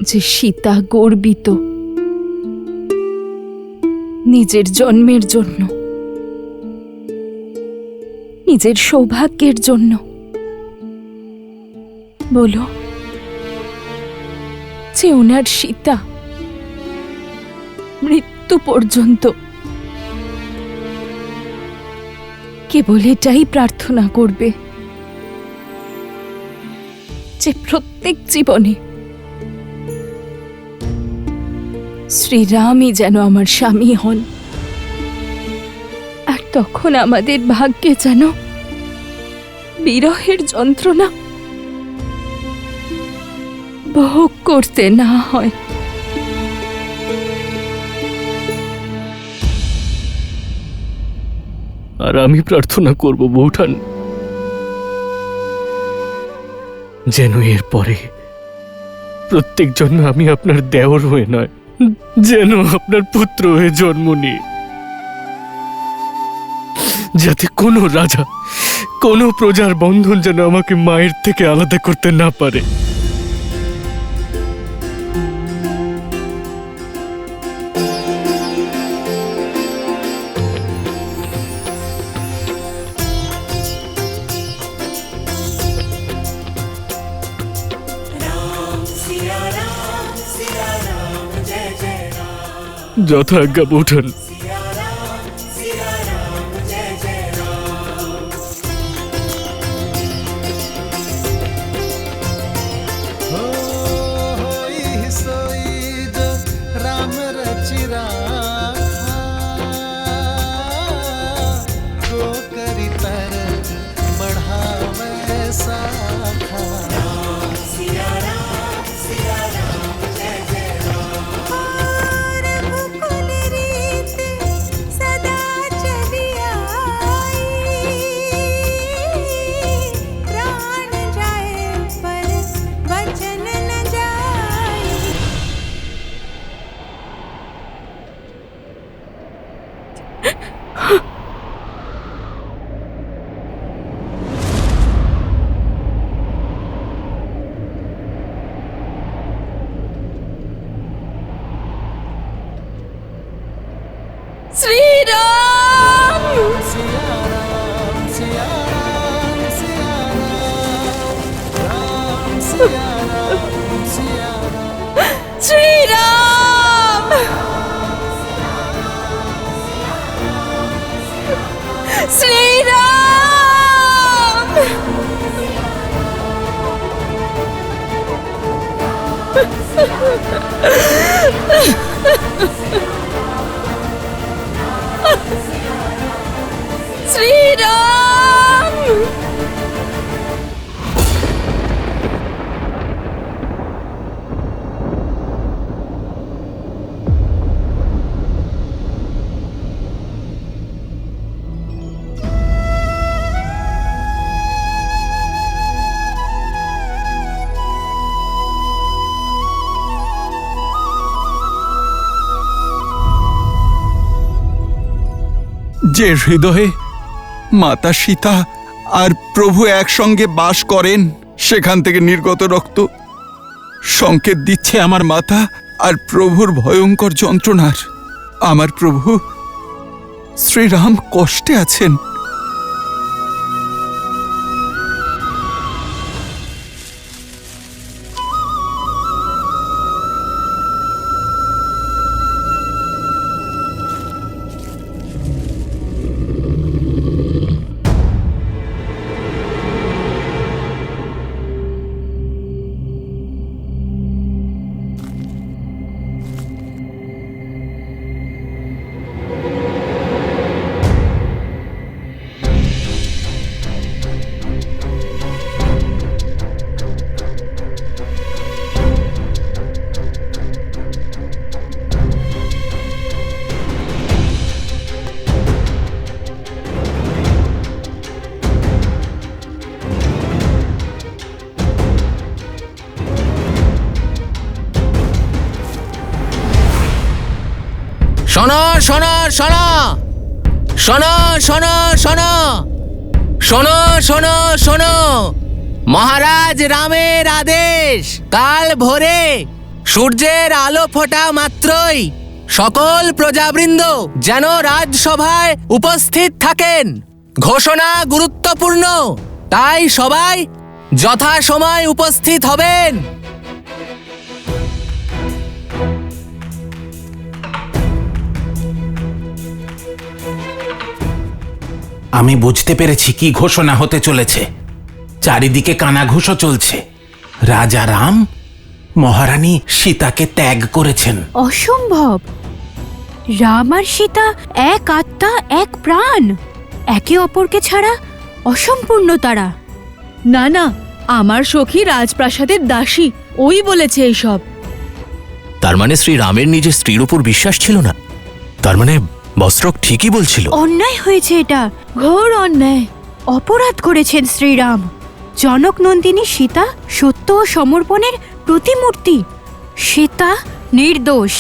S6: যে সীতা গর্বিত নিজের জন্মের জন্য, নিজের সৌভাগ্যের জন্য। বলো যে ওনার সীতা মৃত্যু পর্যন্ত কেবল এটাই প্রার্থনা করবে যে প্রত্যেক জীবনে শ্রীরামই যেন আমার স্বামী হন, আর তখন আমাদের ভাগ্যে যেন বিরহের যন্ত্রণা ভোগ করতে না হয়।
S1: আর আমি প্রার্থনা করব বৌঠান, যেন এর পরে প্রত্যেক জন্য আমি আপনার দেওর হয়ে নয়, যেন আপনার পুত্র হয়ে জন্ম নিই, যাতে কোনো রাজা, কোনো প্রজার বন্ধন যেন আমাকে মায়ের থেকে আলাদা করতে না পারে। যথাজ্ঞা বৌঠান।
S5: होई सोई जो राम रचि राखा, को करी तर बढ़ावे साखा।
S6: শ্রীরাম,
S5: सिया राम सिया राम सिया राम, राम सिया राम सिया राम।
S6: শ্রীরাম, শ্রীরাম, শ্রীরাম।
S10: যে হৃদয়ে মাতা সীতা আর প্রভু একসঙ্গে বাস করেন, সেখান থেকে নির্গত রক্ত সংকেত দিচ্ছে আমার মাতা আর প্রভুর ভয়ঙ্কর যন্ত্রণার। আমার প্রভু শ্রীরাম কষ্টে আছেন।
S11: শোনো শোনো শোনো শোনো শোনো শোনো, মহারাজ রামের আদেশ, কাল ভোরে সূর্যের আলো ফোটা মাত্রই সকল প্রজাবৃন্দ যেন রাজসভায় উপস্থিত থাকেন। ঘোষণা গুরুত্বপূর্ণ, তাই সবাই যথাসময় উপস্থিত হবেন।
S7: আমি বুঝতে পেরেছি কি ঘোষণা হতে চলেছে। চারিদিকে কানাঘুষো চলছে। রাজা রাম মহারানী সীতাকে ত্যাগ করেছেন।
S6: অসম্ভব! রাম আর সীতা এক আত্মা, এক প্রাণ, একে অপরকে ছাড়া অসম্পূর্ণ তারা।
S9: না না, আমার সখী রাজপ্রাসাদের দাসী, ওই বলেছে এইসব।
S11: তার মানে শ্রী রামের নিজের স্ত্রীর উপর বিশ্বাস ছিল না? তার মানে বস্ত্রক ঠিকই বলছিল।
S6: অন্যায় হয়েছে, এটা ঘোর অন্যায়। অপরাধ করেছেন শ্রীরাম। জনক নন্দিনী সীতা সত্য ও সমর্পণের প্রতিমূর্তি। সীতা নির্দোষ।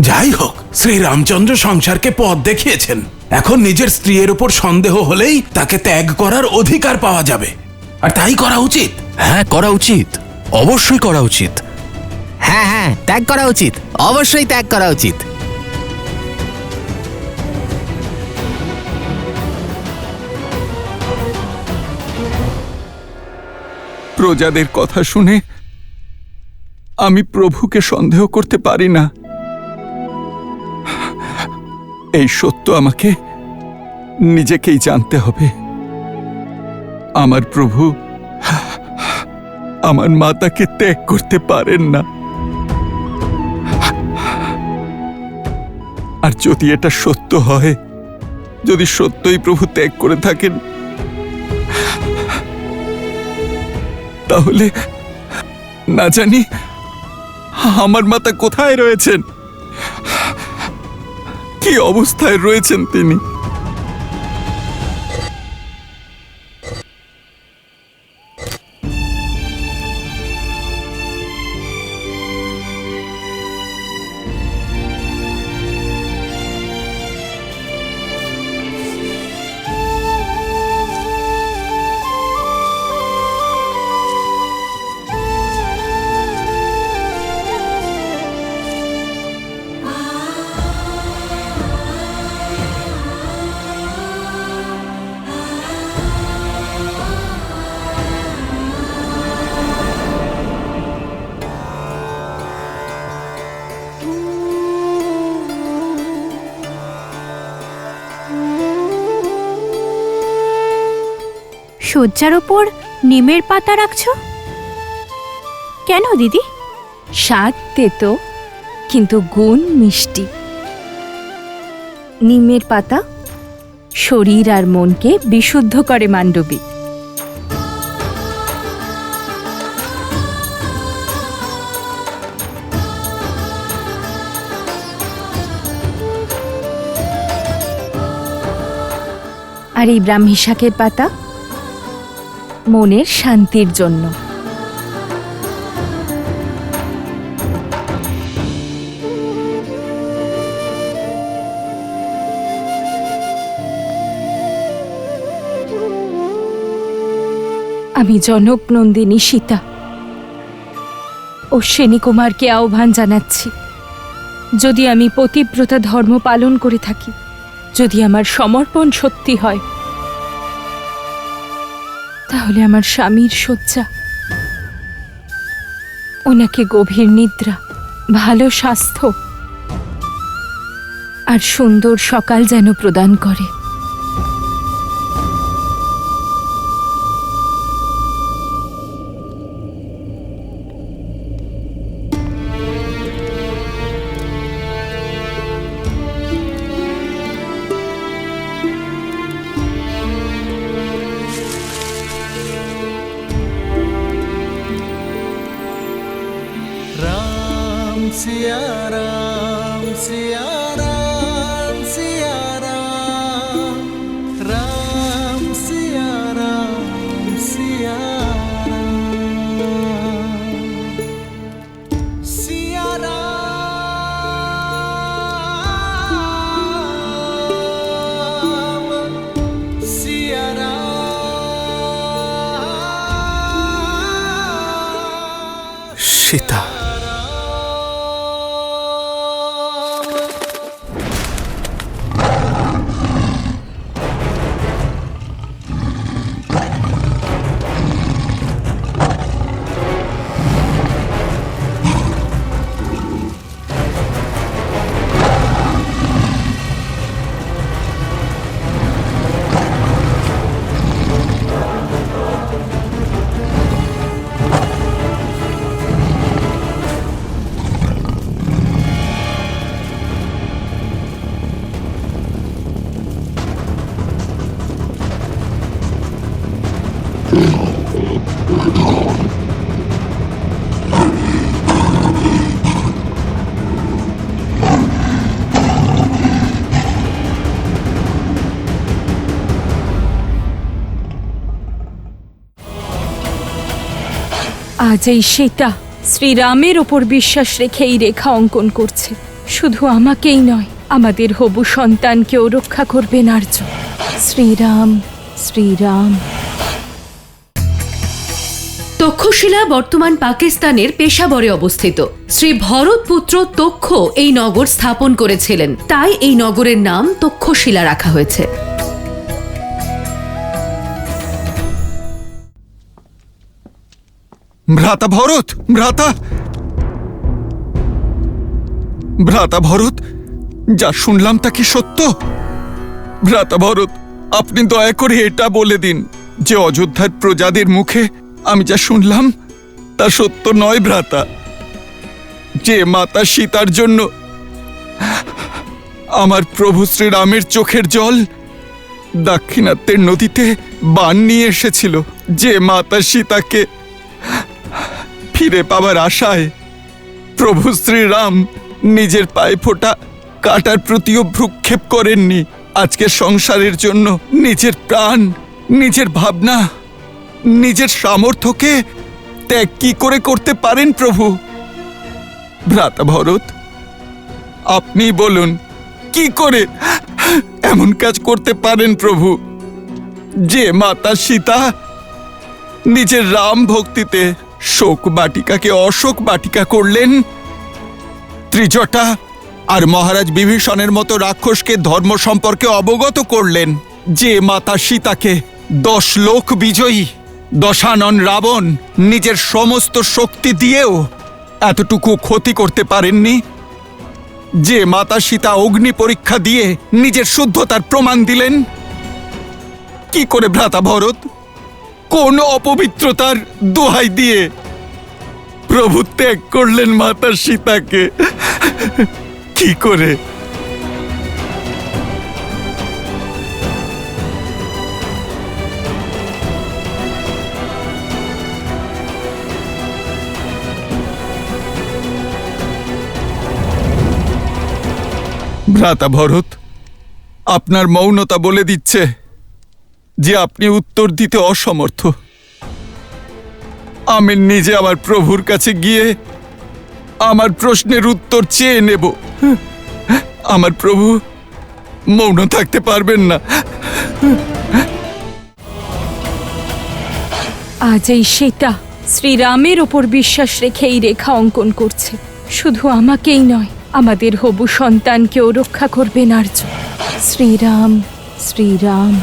S7: যাই হোক, শ্রীরামচন্দ্র সংসারকে পথ দেখিয়েছেন। এখন নিজের স্ত্রীর উপর সন্দেহ হলেই তাকে ত্যাগ করার অধিকার পাওয়া যাবে, আর তাই করা উচিত।
S11: হ্যাঁ, করা উচিত, অবশ্যই করা উচিত। হ্যাঁ হ্যাঁ, ত্যাগ করা উচিত, অবশ্যই ত্যাগ করা উচিত।
S10: প্রজাদের কথা শুনে আমি প্রভুকে সন্দেহ করতে পারি না। এই সত্য আমাকে নিজেকেই জানতে হবে। আমার প্রভু আমার মাতাকে ত্যাগ করতে পারেন না। আর যদি এটা সত্য হয়, যদি সত্যই প্রভু ত্যাগ করে থাকেন, তাহলে না জানি আমার মাতা কোথায় রয়েছেন, কি অবস্থায় রয়েছেন তিনি।
S6: শয্যার ওপর নিমের পাতা রাখছো কেন দিদি?
S12: স্বাদ তেতো, কিন্তু গুণ মিষ্টি। নিমের পাতা শরীর আর মনকে বিশুদ্ধ করে মান্ডবী। আর এই ব্রাহ্মী শাকের পাতা মনের শান্তির জন্য। আমি জনক নন্দিনী সীতা অশ্বিনী কুমারকে আহ্বান জানাচ্ছি, যদি আমি পতিব্রতা ধর্ম পালন করে থাকি, যদি আমার সমর্পণ সত্যি হয়, তাহলে আমার স্বামীর শয্যা ওনাকে গভীর নিদ্রা, ভালো স্বাস্থ্য আর সুন্দর সকাল যেন প্রদান করে।
S5: सिया राम सिया राम सिया राम राम सिया राम सिया राम सिया राम
S4: সীতা।
S12: আজ এই সীতা শ্রীরামের ওপর বিশ্বাস রেখে এই রেখা অঙ্কন করছে। শুধু আমাকেই নয়, আমাদের হবু সন্তানকেও রক্ষা করবেন আর্য। শ্রীরাম শ্রীরাম।
S2: তক্ষশিলা বর্তমান পাকিস্তানের পেশাবরে অবস্থিত। শ্রী ভরত পুত্র তক্ষ এই নগর স্থাপন করেছিলেন, তাই এই নগরের নাম তক্ষশিলা রাখা হয়েছে।
S10: ভ্রাতা ভরত, ভ্রাতা ভরত, যা শুনলাম তা কি সত্য? ভ্রাতা ভরত, আপনি দয়া করে এটা বলে দিন যে অযোধ্যার প্রজাদের মুখে আমি যা শুনলাম তা সত্য নয়। ভ্রাতা, যে মাতা সীতার জন্য আমার প্রভু শ্রীরামের চোখের জল দাক্ষিণাত্যের নদীতে বান নিয়ে এসেছিল, যে মাতা সীতাকে ফিরে পাবার আশায় প্রভু শ্রীরাম নিজের পায়ে ফোঁটা কাটার প্রতিও ভ্রুক্ষেপ করেননি, আজকের সংসারের জন্য নিজের প্রাণ, নিজের ভাবনা, নিজের সামর্থ্যকে ত্যাগ কি করে করতে পারেন প্রভু? ভ্রাতা ভরত, আপনি বলুন, কি করে এমন কাজ করতে পারেন প্রভু? যে মাতা সীতা নিজের রাম ভক্তিতে শোক বাটিকাকে অশোক বাটিকা করলেন, ত্রিজটা আর মহারাজ বিভীষণের মতো রাক্ষসকে ধর্ম সম্পর্কে অবগত করলেন, যে মাতা সীতাকে 10 লোক বিজয়ী দশানন রাবণ নিজের সমস্ত শক্তি দিয়েও এতটুকু ক্ষতি করতে পারেননি, যে মাতা সীতা অগ্নি পরীক্ষা দিয়ে নিজের শুদ্ধতার প্রমাণ দিলেন। কি করে ভ্রাতা ভরত, কোন অপবিত্রতার দোহাই দিয়ে প্রভু ত্যাগ করলেন মাতা সীতাকে? কি করে? ভ্রাতা ভরত, আপনার মৌনতা বলে দিচ্ছে যে আপনি উত্তর দিতে অসমর্থ। আমি নিজে আমার প্রভুর কাছে গিয়ে আমার প্রশ্নের উত্তর চেয়ে নেব। আমার প্রভু মৌন থাকতে পারবেন না।
S12: আজ এই সীতা শ্রীরামের ওপর বিশ্বাস রেখে এই রেখা অঙ্কন করছে। শুধু আমাকেই নয়, আমাদের হবু সন্তানকেও রক্ষা করবেন আর্য। শ্রীরাম শ্রীরাম।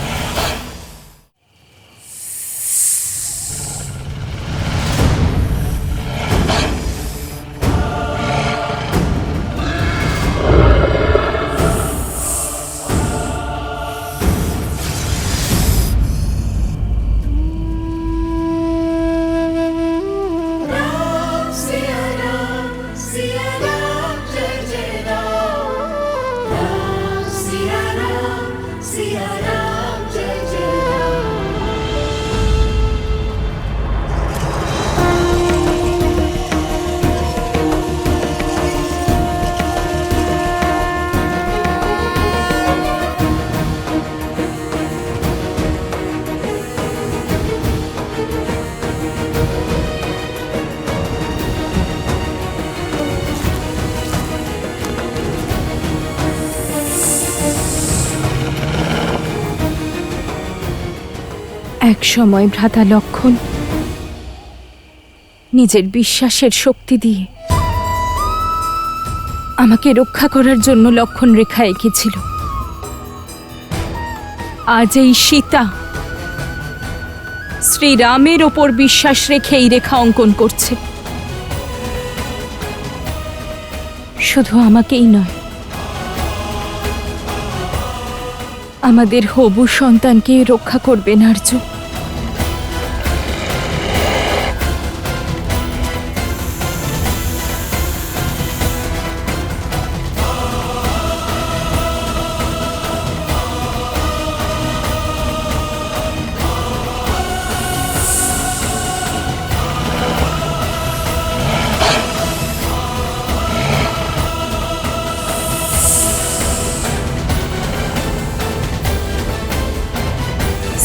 S12: এক সময় ভ্রাতা লক্ষণ নিজের বিশ্বাসের শক্তি দিয়ে আমাকে রক্ষা করার জন্য লক্ষণ রেখা এঁকেছিল। আজ এই সীতা শ্রীরামের ওপর বিশ্বাস রেখে এই রেখা অঙ্কন করছে। শুধু আমাকেই নয়, আমাদের হবু সন্তানকে রক্ষা করবেন আর্য।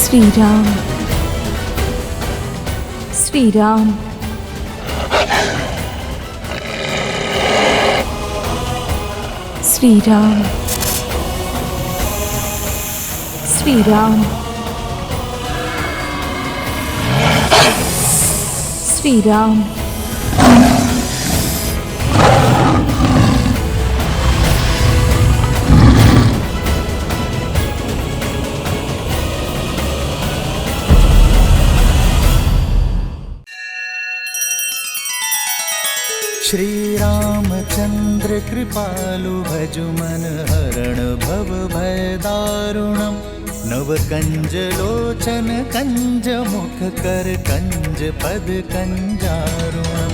S12: শ্রীরাম, শ্রীরাম, শ্রীরাম, শ্রীরাম, শ্রীরাম।
S5: श्री रामचंद्र कृपालु भजु मन हरण भव भय दारुणम नव कंज लोचन कंज मुख कर कंज पद कंजारुणम।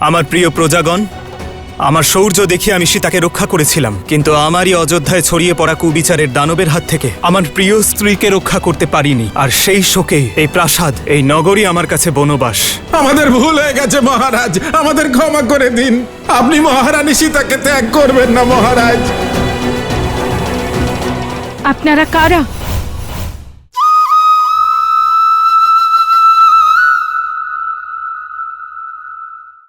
S4: আমার প্রিয় প্রজাগণ, আমার শৌর্য দেখিয়ে আমি সীতাকে রক্ষা করেছিলাম, কিন্তু আমারই অযোধ্যায় ছড়িয়ে পড়া কুবিচারের দানবের হাত থেকে আমার প্রিয় স্ত্রীকে রক্ষা করতে পারিনি। আর সেই শোকে এই প্রাসাদ, এই নগরী আমার কাছে বনবাস।
S13: আমাদের ভুল হয়ে গেছে মহারাজ, আমাদের ক্ষমা করে দিন। আপনি মহারানী সীতাকে ত্যাগ করবেন না মহারাজ।
S12: আপনারা কারা?